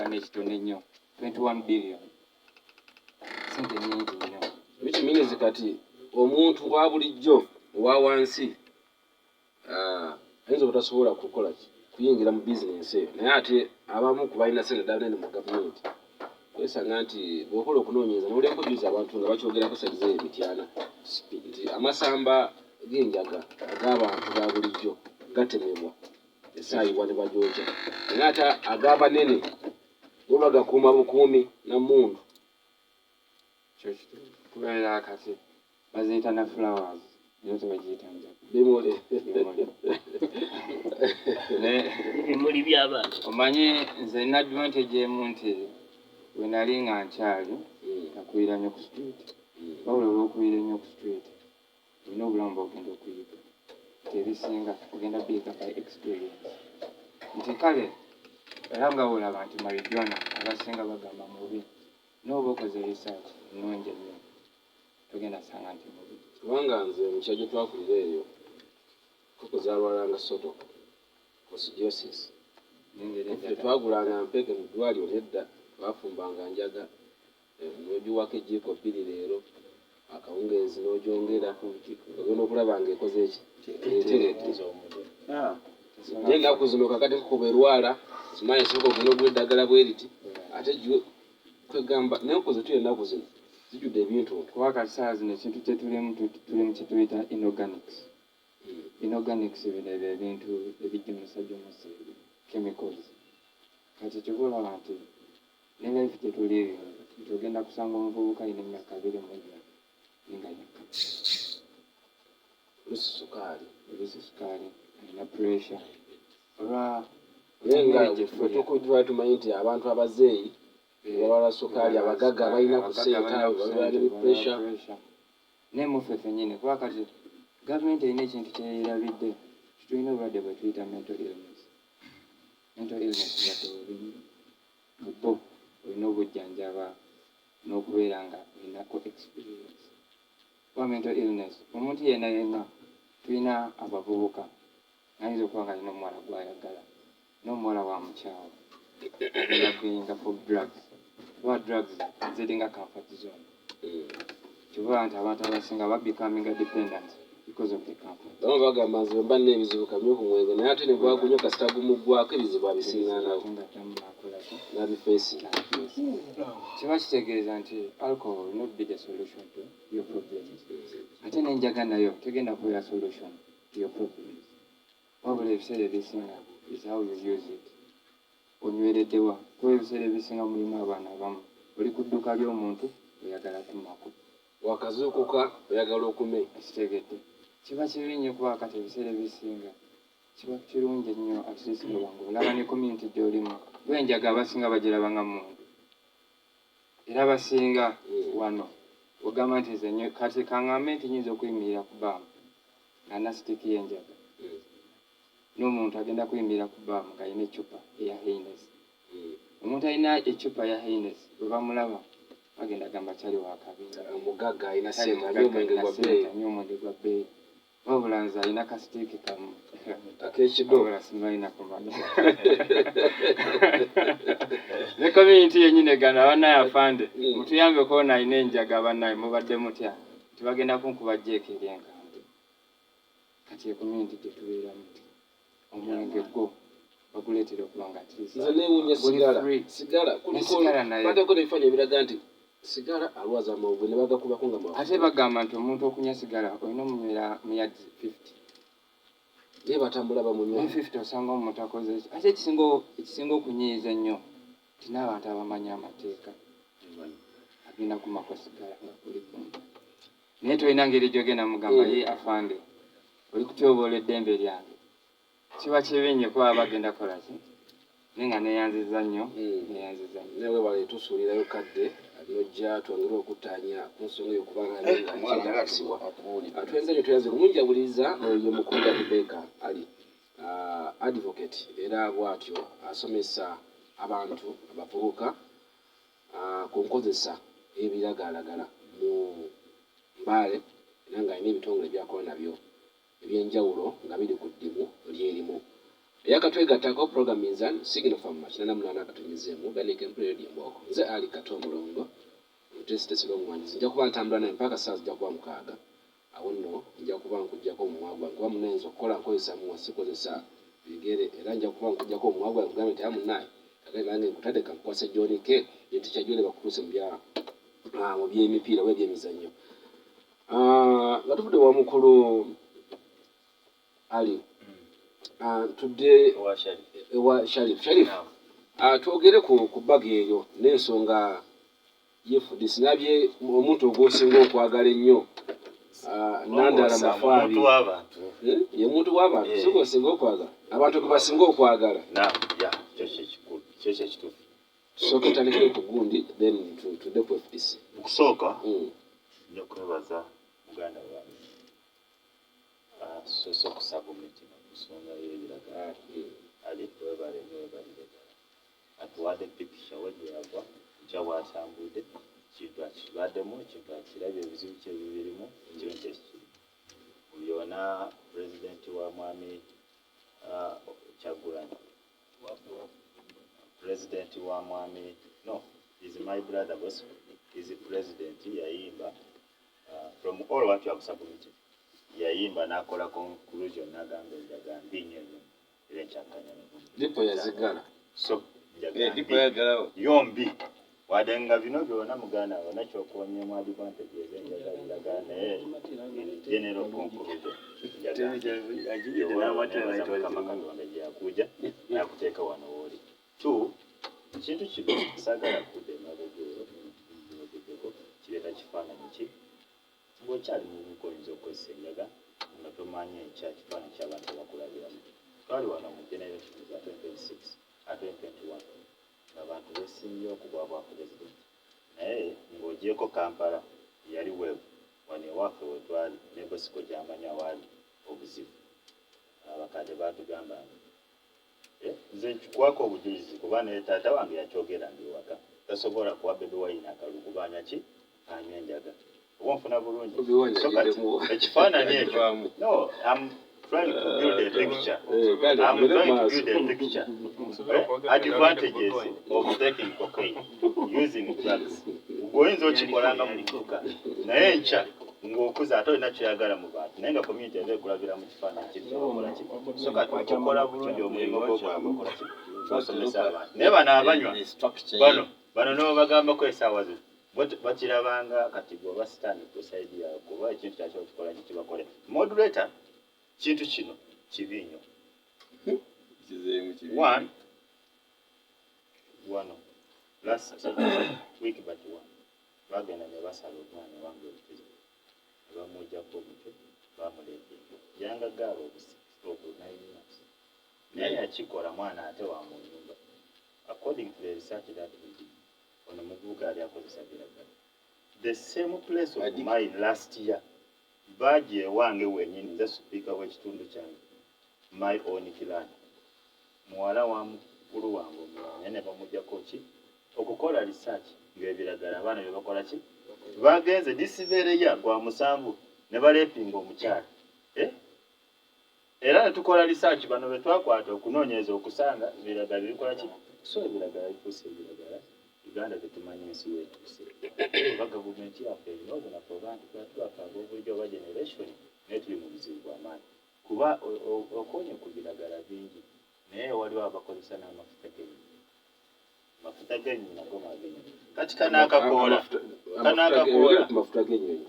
n'ekitone nnyo 21 billion sente nnyingi nnyo. Ekiminizi kati omuntu wa bulijjo owa wansi ayinza obutasobola kukola kuyingira mu bizinensi eyo naye ate abamu ku balina sente ddala nene mu gavumenti wesanga nti bw'okola okunoonyereza n'oleeko juizi abantu nga bakyogerako saizi emityana nti amasamba g'enjaga ag'abantu ba bulijjo gatemebwa esaayiwa ne bagyokya naye ate ag'abanene bo bagakuuma bukuumi na mmundu kubeera kati baziyita na flowers niyo tebagiyita njaga bimuli ebimuli by'abantu. Omanyi nze nina advantage emu nti bwe nali nga nkyali nakulira nnyo ku street wabula olw'okulira ennyo ku street olina obulamu bw'ogenda okuyiga nti ebisinga ogenda biyiga by experience nti kale era nga olaba nti marijuana abasinga bagamba mubi n'oba okoze research ennungi ennyo togenda sanga nti mubi kubanga nze mukyalo gye twakulira eyo kokuzaalwalanga soto kosidiosis twagulanga mpeke mu ddwaliro nedda twafumbanga njaga n'ogiwako ejjiiko 2 leero akawungeezi n'ogyongera ogenda okulaba nga ekoze ekitereetezo naye ennaku zino kakati kukuba erwala simanyi esoboka ogenda ogula eddagala bweriti ate kwegamba naye okoze tuyo ennaku zino zijjudde ebintu kuba kati saa zino ekintu kyetulimu kyetuyita inorganics. Inorganics bino ebyo ebintu ebigimusa gimusa chemicals kati kyoboolaba nti ne life gyetuli nti ogenda kusanga omuvubuka alina emyaka 24 nga yekka olusi sukaali alina pressure olwa naye nga ffe tukujjwa tumanyi nti abantu abazeeyi balwala sukaali abagagga balina kuseeta balina pressure naye muffe ffennyini kuba kati gavumenti erina ekintu kyeyerabidde tulina obulwadde bwe tuyita mental illness yatolina bo olina obujjanjaba n'okubeera nga olinako experience kuba mental illness omuntu yenna tulina abavubuka ayinza okuba nga alina omuwala gw'ayagala n'omuwala wa mukyawa agenda kuyinga for drugs kuba drugs ziringa comfort zone kivuga nti abantu abasinga becoming dependent because of the comfort. Bano bagamba nze mba n'ebizibu kamyu ku mwenge naye ate ne bwagunywa kasita gumuggwako ebizibu abisiŋŋaanawo n'abifeesi kiba kitegeeza nti alcohol will not be the solution to your problems ate n'enjaga nayo tegenda kubeera solution to your problems wabula ebiseera ebisinga is how you use it onywereddewa kuba ebiseera ebisinga mulimu abaana abamu oli ku dduuka ly'omuntu oyagala tumako wakazuukuka oyagala okume kitegedde kiba kibi nnyo kuba kati ebiseera ebisinga kiba kirungi ennyo at least nga olaba ne community gy'olimu bwenjaga abasinga bagiraba nga muntu era abasinga wano ogamba nti nze nnyo kati kaŋŋambe nti nyinza okuyimirira ku baamu nga nasitiki y'enjaga n'omuntu agenda kuyimirira ku baamu ng'alina eccupa eya Heiness omuntu alina eccupa ya Heiness bwe bamulaba bagenda gamba kyali wakabinda omugagga alina sente alina omwenge gwa bbeeyi wabula nze alina kasitiiki kamu ak'ekido wabula simalina kumanya ne community yennyini egana abannaye afande mutuyambe okuwona alina enjaga abannaye mubadde mutya tibagenda kunkuba jeeka eri enkande kati e community gyetubeeramu omwenge gwo baguleetera okuba nga nze neewuunya sigala kuliko bateko n'ebifaananyi ebiraga nti sigala alwaza amawugwe ne bagakubako nga mafu ate bagamba nti omuntu okunywa sigala olina omunywera miyadi 50 naye batambula bamunywa 50 osanga omuntu akoze ate ekisinga okunyiiza ennyo nti n'abantu abamanyi amateeka agenda kumako sigala nga kuli kumpi naye tolina ngeri gy'ogenda mugamba ye afande oli kutyoboola eddembe lyange kiba kibi nnyo kuba bagenda kola ki naye nga neeyanziza nnyo newe wale tusuulirayo kadde alojja twongere okuttaanya ku nsonga ey'okubanga nengaasibwa atwenze nyo tweyanze kumunjabuliriza oyo Mukunda Rebecca ali advocate era bw'atyo asomesa abantu abavubuka ku nkozesa y'ebiragalalagala mu Mbale era ng'alina ebitongole by'akola nabyo ebyenjawulo nga biri ku ddimu lyerimu yakatwegattako program inzan signal from much na namna akatunyezemu ganike period mboko nze ali kato mulongo test silongo wanzi nja kuba ntambula naye mpaka saa zijja kuba mukaaga awo nno nja kuba nkujjako omumwagwa nkuba munayinza okukola nkozesa mu wasikozesa bigere era nja kuba nkujjako omumwagwa nkugambe nti amunaye kagale nange nkutadde kankwase jonike yetikya jone bakutuuse mu by'emipiira we by'emizannyo nga tuvudde wa mukulu ali tudde ewa Sharif twogere ku bagi eyo n'ensonga yefudisi nabye omuntu ogwosinga okwagala ennyo nandala mafaabi ye muntu w'abantu singa osinga okwagala abantu ge basinga okwagala kyekyo ekituufu tusooke tutandikire ku gundi then tudde ku FDC okusooka nja kwebaza muganda wange tusoose okusaba omutima ku nsonga y'ebiragala ali webalire atuwadde pikica we gye yava kya bwatambudde kintu akibaddemu kintu akirabye ebizibu kye bibirimu ekiro kyekiri byona pulezidenti wa mwami Kyagulanyi pulezidenti wa mwami no is my brother boss is president yayimba from all what you have submitted yayimba n'akola conclusion n'agamba enjaga mbi nnyo era ekyankanya lipo yazigala so enjaga yombi wadenga bino byona muganda we nakyokuwonyemu advantages enjaga biraga naye general conclusion katonda gyeyakuja nakuteeka wano wooli two ekintu kino sagala kudde mabegeko kireeta kifaananyi ki ng'okyali mu buko oyinza okozesa enjaga nga tomanyi ekya kifaananyi ky'abantu bakulabiramu twali wano mu generation za 2026 2021 abantu beesimbye okubwa bwa pulezidenti naye ng'ogyeko Kampala yali weebu wano ewaffe we twali ne Bosco gy'amanya waali obuzibu abakadde baatugamba nze nkikwako obujulizi kuba naye taata wange yakyogera ndiwaka tasobola kuwa bebe wayina akalugubanya ki anywa enjaga oba nfuna bulungi ekifaananyi ekyo no I'm trying to build a picture advantages of taking cocaine using drugs oyinza okikolanga mu dduuka naye nkya ng'okuza ate olina kyoyagala mu bantu naye nga community eva ekulabira mu kifaananyi kirikola ki so kati okukola bulungi omulimu gw'okola ki osomesa abantu naye bano abanywa bano nibo bagambako esaawa zino bakirabanga kati bw'oba sitandi ku saidi yawe kuba ekintu kyakyo okikola ki kibakole modulator kintu kino kibi nnyo wano last week but one bagenda ne basala omwana wange obukizo bamujjako omutwe bamuleeta yanga gaaba obunayinas naye yakikola mwana ate wa mu nyumba according to the research that we did ono muvubuka yali akozesa biragala the same place of mine last year baji ewange wenyini nze sipiika w'ekitundu kyange my own clan muwala wa mukulu wange omulanya ne bamujjako ki okukola research ng'ebiragala abaana bye bakola ki bagenze disibereya gwa musanvu ne baleepinga omukyala era ne tukola research bano be twakwata okunoonyereza okusanga ebiragala bikola ki so ebiragala bifuuse ebiragala Uganda tetumanyi ensi weetuuse oba gavumenti yaffe erinobonako abantu twatubakanga obulijjo oba generation naye tuli mu buzibu bw'amaanyi kuba okonye ku biragala bingi naye waliwo abakozesa n'amafuta g'ennyonyi amafuta g'ennyonyi nago magenyi kati kanaakakoola amafuta g'ennyonyi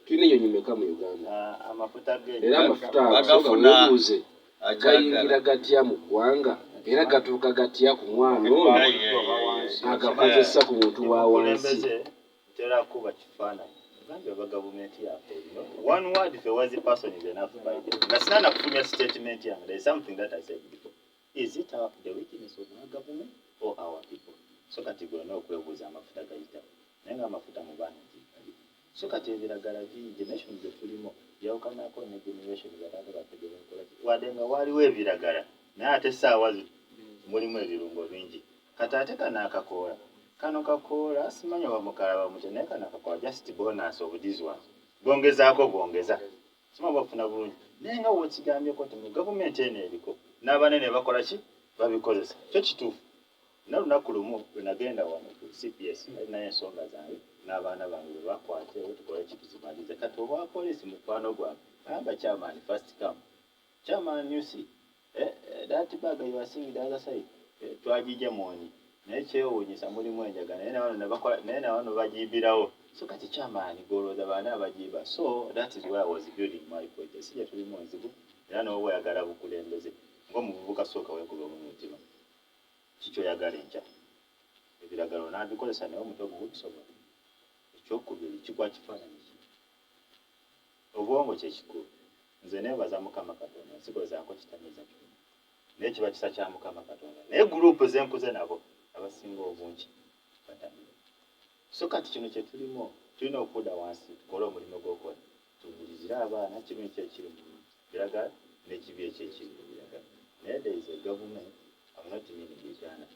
tulina ennyonyi meka mu Uganda amafuta g'ennyonyi era amafuta agafunabuuze gayingira gatya mu ggwanga era gatuuka gatya ku mwana ono agakozesa ku muntu wa wansi ntera kuba kifaananyi gambye oba gavumenti yaffe erino one word if a was person is enough by them nga sinana kufunya statement yange there is something that I said before is it the weakness of our government or our people so kati gwena okwebuuza amafuta gayita naye nga amafuta mu baana gikali so kati ebiragala generation gye tulimo yawukanako ne generation gataata bategera nkola wadde nga waaliwo ebiragala naye ate essaawa mulimu ebirungo bingi kati ate kanaakakoola kano kakoola simanyi bamukalaba mutya naye kanaakakoola just bonus of this one bwongeza simanyi bafuna bulungi naye nga wekigambyeko ti mu gavumenti eno eriko n'abanene bakola ki babikozesa kyo kituufu nalunaku lumu bwe nagenda wano ku CPS naye ensonga zange n'abaana bange bwe bakwate tukole kituzimalize kati obwa poliisi mukwano gwange amba chairman first come chairman you see that bag you are seeing the other side twagije mwoni naye kyewuunyisa mulimu enjaga naye na wano bagibirawo so kati chairman goloza baana abagiba so that is where I was building my point sija tulimu nzibu era n'obwe yagala bukulembeze ng'omuvubuka sooka weekuba mu mutima kikyo yagala enkya ebiragalo n'abikozesa naye omutogo gukisobola ekyokubiri kikwa kifaananyi ki obwongo kyekikulu nze neebaza mukama katonda nsigozaako kitamiiza kyonna naye kiba kisa kya mukama katonda naye gurupu zenkuze nabo abasinga obungi batamiira so kati kino kye tulimu tulina okudda wansi tukole omulimu gw'okola tubuulizire abaana kirungi kyekiri mu biragala n'ekibi ekyekiri mu biragala naye there is a government I'm not meaning Uganda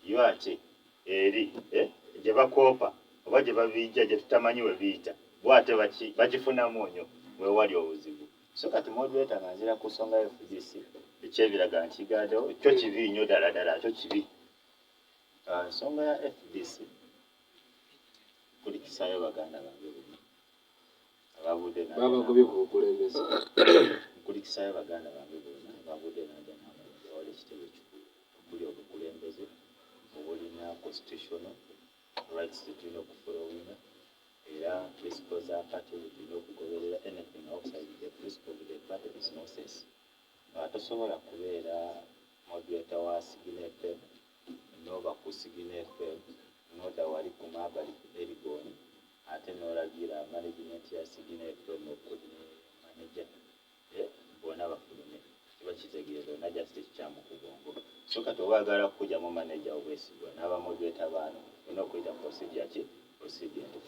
yo ate eri gye bakoopa oba gye babijja gye tutamanyi we biyita bwate bakifunamu nnyo wewali obuzibu so kati moderator nanzira ku nsonga ya FDC ekyebiraga nkigaddewo kyo kibi nnyo ddala kyo kibi nsonga ya FDC kulikisayo baganda bange bonna ababudde babagobye ku bukulembeze kulikisayo baganda bange bonna ababudde najja n'abawala ekitebe ekikulu okuli obukulembeze obulina constitutional rights tulina okufolowinga era principles za party tulina okugoberera anything outside the principle of the party is nonsense tosobola kubeera moderator wa Sigina FM noba ku Sigina FM noda wali ku maabali erigoni ate n'olagira management ya Sigina FM okuli manager bona bafulume kiba kitegeeza na justice kyamu ku bwongo so kati obaagala kujja mu manager obwesigwa n'abamoderator baano olina okuyita procedure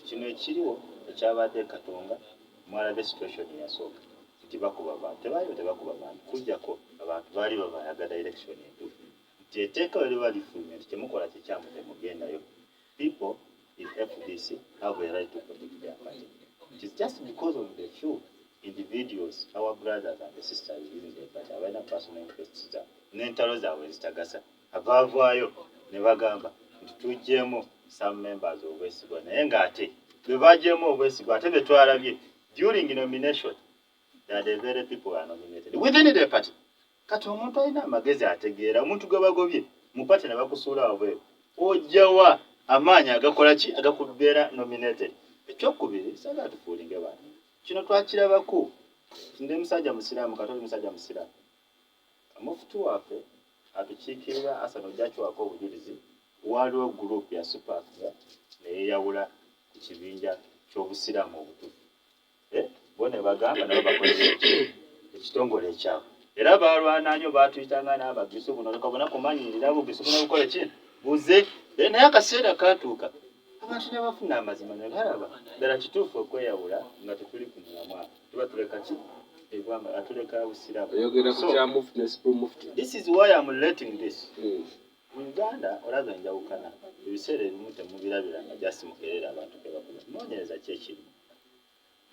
kino ekiriwo ekyabadde katonga mwalabye situation yasooka nti bakuba bantu tebakuba bantu kujjako abantu baali babayagala election entuufu nti eteeka wali balifulumya nti kyemukola kikyamu temugendayo people in FDC have a right to protect their party it is just because of the few individuals our brothers and the sisters within the party abalina personal interests zaabwe n'entalo zaabwe zitagasa avaavaayo ne bagamba nti tujjeemu some members obwesigwa naye ng'ate bwe bagyemu obwesigwa ate betwalabye during nomination that the very people are nominated within the party kati omuntu alina amagezi ategeera omuntu gwe bagobye mu party ne bakusuula wabweru ojjawa amaanyi agakola ki agakubeera nominated ekyokubiri saga tufuulinge bantu kino twakirabako nde musajja musiraamu katoli musajja musiraamu omufutu waffe atukiikirira asano jakiwako obujulizi waliwo group ya Superafrica neyeyawula ku kibinja ky'obusiraamu obutuufu bone bagamba nabo bakozesa ekitongole ekyabwe era balwana nnyo batuyitanga n'abagisu buno lekabona kumanyirira bugisu buno bukola ki buze naye akaseera katuuka abantu ne bafuna amazima ne balaba ddala kituufu okweyawula nga tetuli ku mulamwa tuba tuleka ki ebwanga atuleka busiraamu ayogera ku kya mufti ne super mufti this is why I'm letting this mu Uganda olaba enjawukana ebiseera ebimu temubirabira nga jasi mukerera abantu kebakola noonyereza kyekiri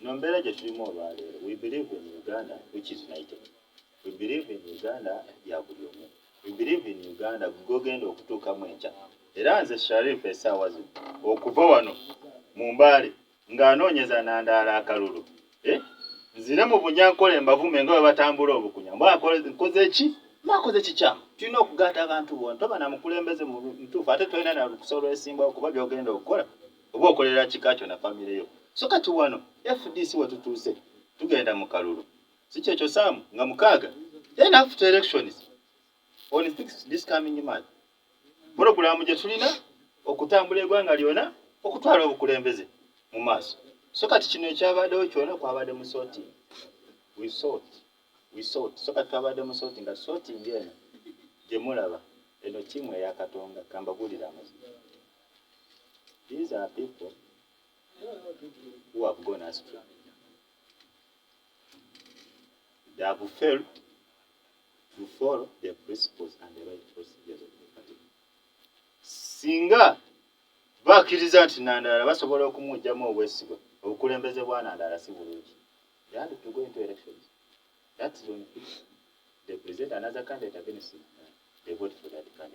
no mbeera gye tulimu olwaleero we believe in Uganda which is united we believe in Uganda ya buli omu we believe in Uganda gogenda okutuukamu enkya era nze Sharif essaawa zino okuva wano mu Mbale ng'anoonyeza nandaala akalulu nzire mu Bunyankole mbavume nga bwe batambula obukunya nkoze ki mwakoze kikyamu tulina okugatta abantu bonna toba na mukulembeze mutuufu ate tolina na lukusa lwesimbawo kuba byogenda okukola oba okolera kika kyo na famire yo so kati wano FDC wetutuuse tugenda mu kalulu si kyekyo saamu nga mukaaga then after elections on this coming month puroguramu gye tulina okutambula eggwanga lyona okutwala obukulembeze mu maaso so kati kino ekyabaddewo kyona kwabadde mu sorting we sought so kati twabadde mu sorting nga sorting eno gye mulaba eno tiimu eya Katonga kambabulira amazima these are people who have gone astray they have failed to follow the principles and the right procedures of the party singa bakkiriza nti Nandaala basobola okumugyamu obwesigwa obukulembeze bwa Nandaala si bulungi they had to go into elections. That's on they present another candidate against they vote for that candidate.